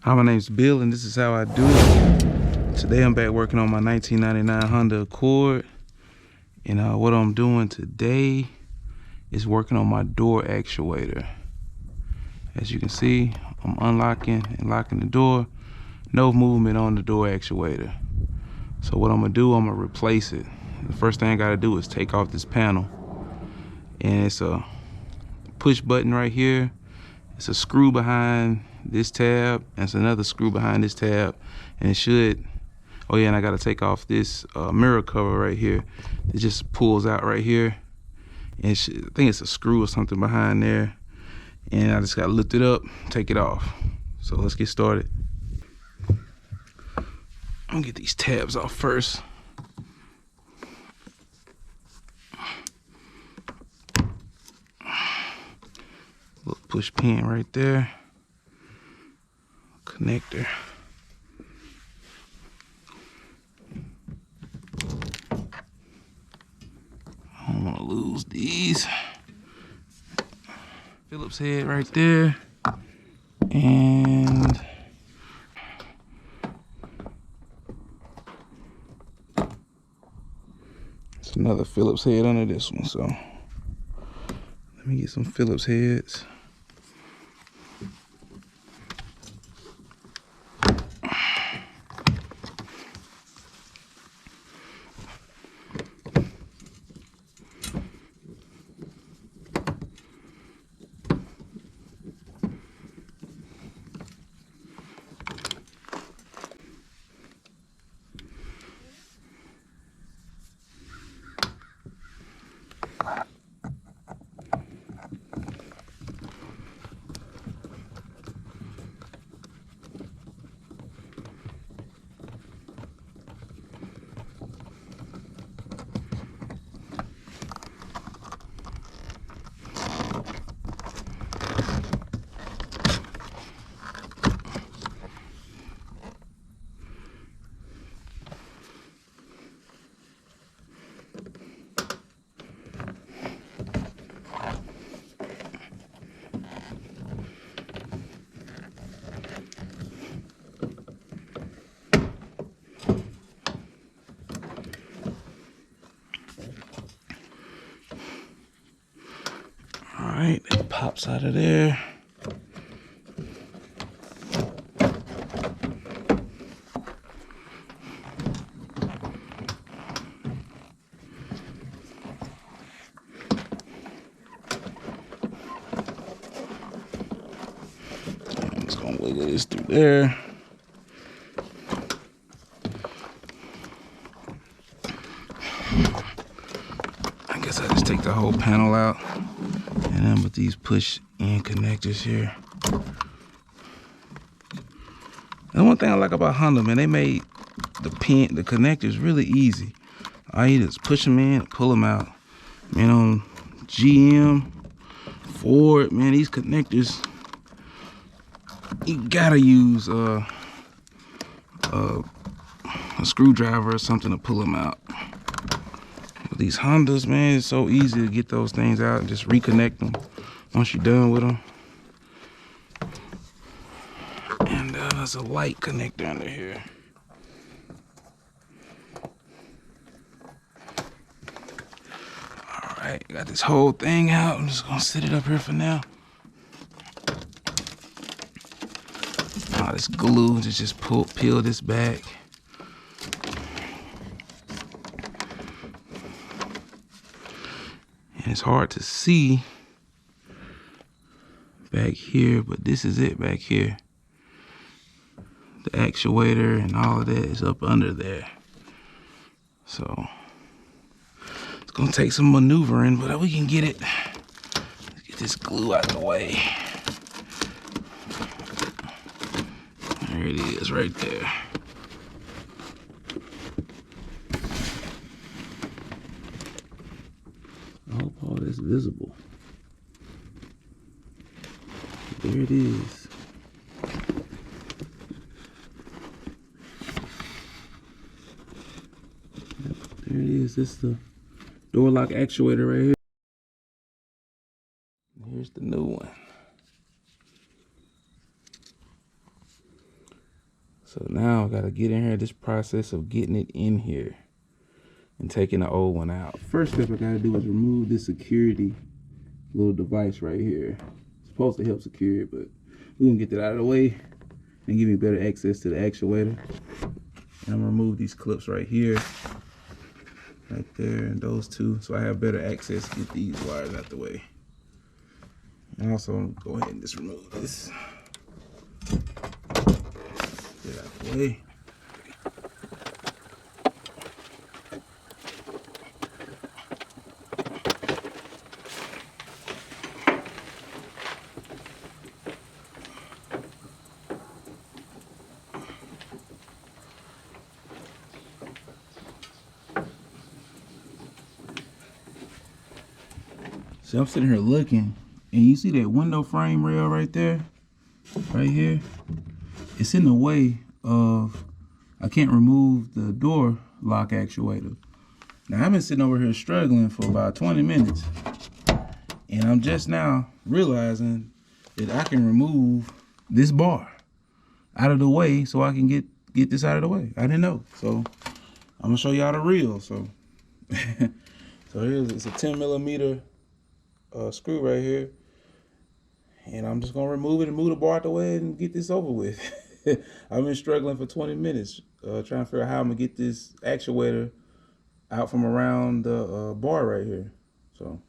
Hi, my name's Bill, and this is how I do it. Today I'm back working on my 1999 Honda Accord. And what I'm doing today is working on my door actuator. As you can see, I'm unlocking and locking the door. No movement on the door actuator. So what I'm gonna do, I'm gonna replace it. The first thing I gotta do is take off this panel. And it's a push button right here. It's a screw behind this tab, and it's another screw behind this tab, and it should, oh yeah, and I gotta take off this mirror cover right here. It just pulls out right here, and I think it's a screw or something behind there, and I just gotta lift it up, take it off. So let's get started. I'm gonna get these tabs off first. Little push pin right there. Connector. I don't want to lose these. Phillips head right there. And it's another Phillips head under this one, so let me get some Phillips heads. Alright, it pops out of there. I'm just gonna wiggle this through there. I guess I just take the whole panel out. And then with these push-in connectors here. And one thing I like about Honda, man, they made the connectors really easy. All you do is push them in, pull them out. Man, on GM, Ford, man, these connectors, you gotta use a screwdriver or something to pull them out. With these Hondas, man, it's so easy to get those things out and just reconnect them once you're done with them. And there's a light connector under here. All right, got this whole thing out. I'm just gonna sit it up here for now. All this glue, just peel this back. And it's hard to see back here, but this is it back here. The actuator and all of that is up under there. So it's gonna take some maneuvering, but we can get it. Let's get this glue out of the way. There it is right there. I hope all that's visible. There it is. Yep, there it is. This is the door lock actuator right here. Here's the new one. So now I gotta get in here, this process of getting it in here and taking the old one out. First step I gotta do is remove this security little device right here. It's supposed to help secure it, but we're gonna get that out of the way and give me better access to the actuator. And I'm gonna remove these clips right here, right there, and those two, so I have better access to get these wires out the way. And also, I'm gonna go ahead and just remove this. Get out the way. So I'm sitting here looking, and you see that window frame rail right there, right here? It's in the way of, I can't remove the door lock actuator. Now I've been sitting over here struggling for about 20 minutes, and I'm just now realizing that I can remove this bar out of the way so I can get this out of the way. I didn't know, so I'm gonna show y'all the real. So, so it's a 10mm screw right here, and I'm just gonna remove it and move the bar out the way and get this over with. I've been struggling for 20 minutes trying to figure out how I'm gonna get this actuator out from around the bar right here. So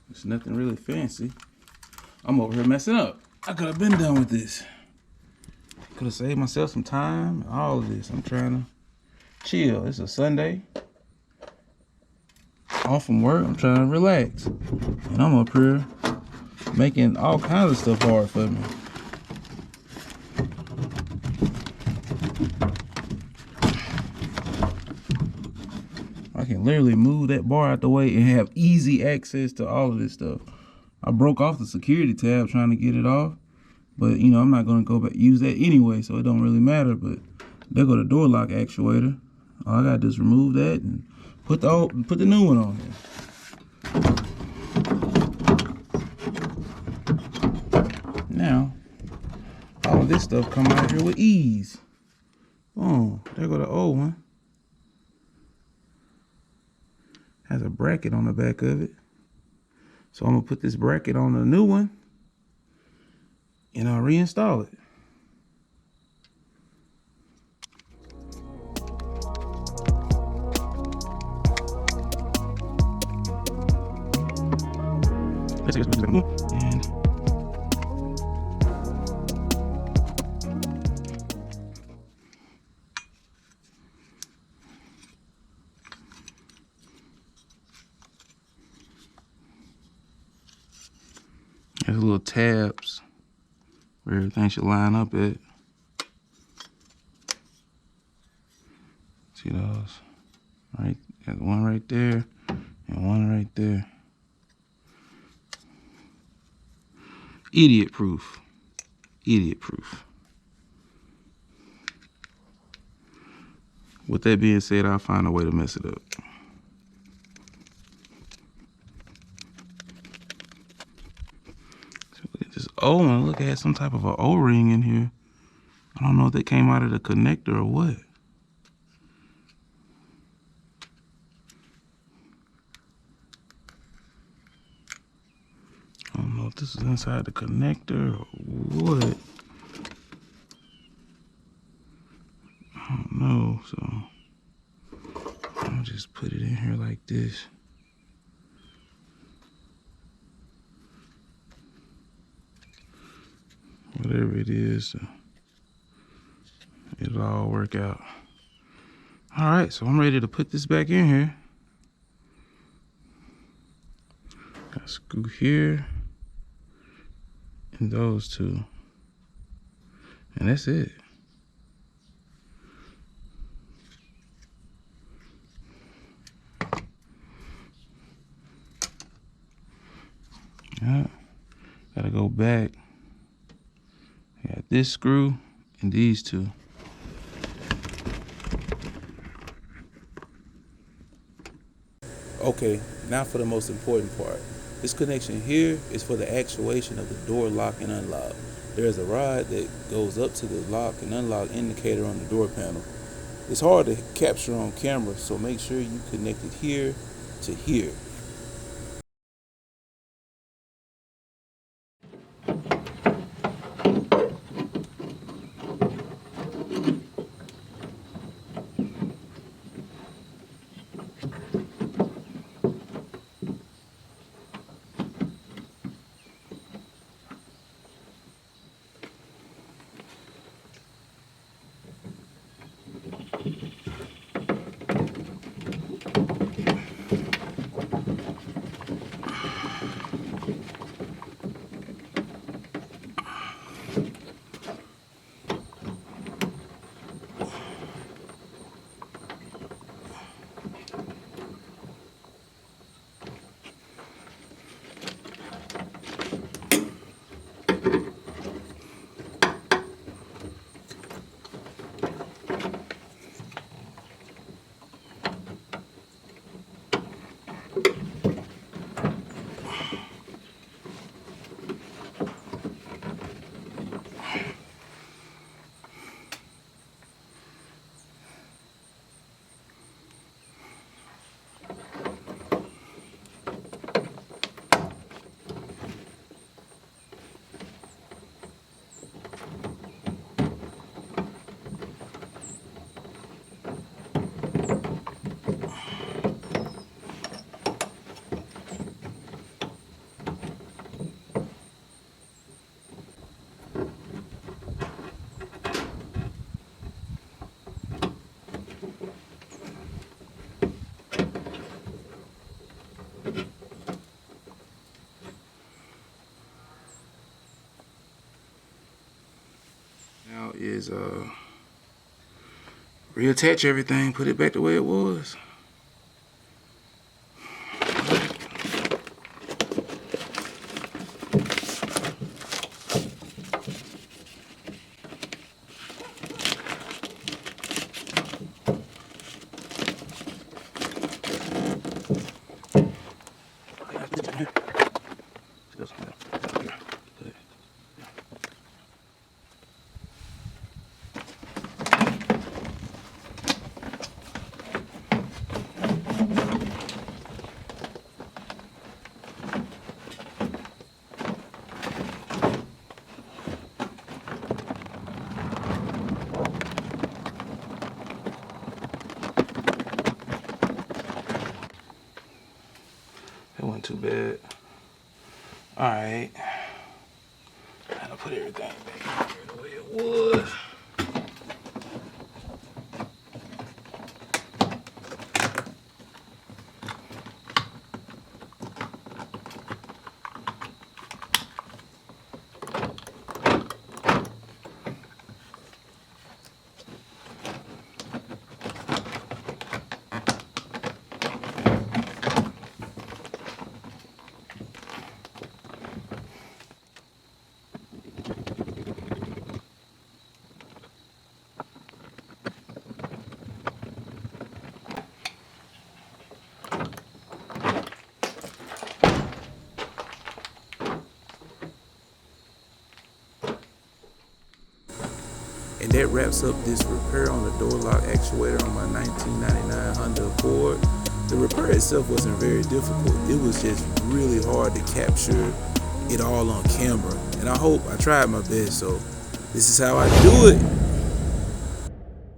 it's nothing really fancy. I'm over here messing up. I could have been done with this. Could have saved myself some time. All of this. I'm trying to chill. It's a Sunday. Off from work. I'm trying to relax. And I'm up here making all kinds of stuff hard for me. I can literally move that bar out the way and have easy access to all of this stuff. I broke off the security tab trying to get it off, but you know, I'm not gonna go back use that anyway, so it don't really matter. But there go the door lock actuator. All I gotta do is remove that and put the new one on here. Now, all of this stuff come out here with ease. Oh, there go the old one. Has a bracket on the back of it. So I'm gonna put this bracket on the new one and I'll reinstall it. And there's little tabs where everything should line up at. See those? Right, got one right there and one right there. Idiot proof. Idiot proof. With that being said, I'll find a way to mess it up. So look at this O one. Look, it has some type of an O-ring in here. I don't know if that came out of the connector or what. I don't know if this is inside the connector or what. I don't know, so I'll just put it in here like this. Whatever it is, it'll all work out. All right, so I'm ready to put this back in here. Got a screw here and those two, and that's it. Yeah, gotta go back. I got this screw and these two. Okay, now for the most important part. This connection here is for the actuation of the door lock and unlock. There is a rod that goes up to the lock and unlock indicator on the door panel. It's hard to capture on camera, so make sure you connect it here to here. Now is reattach everything, put it back the way it was. That wasn't too bad. Alright. Gotta put everything back here the way it was. And that wraps up this repair on the door lock actuator on my 1999 Honda Accord. The repair itself wasn't very difficult. It was just really hard to capture it all on camera. And I tried my best, so this is how I do it.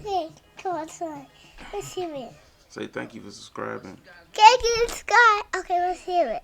Hey, come outside. Let's hear it. Say thank you for subscribing. Thank you, Sky. Okay, let's hear it.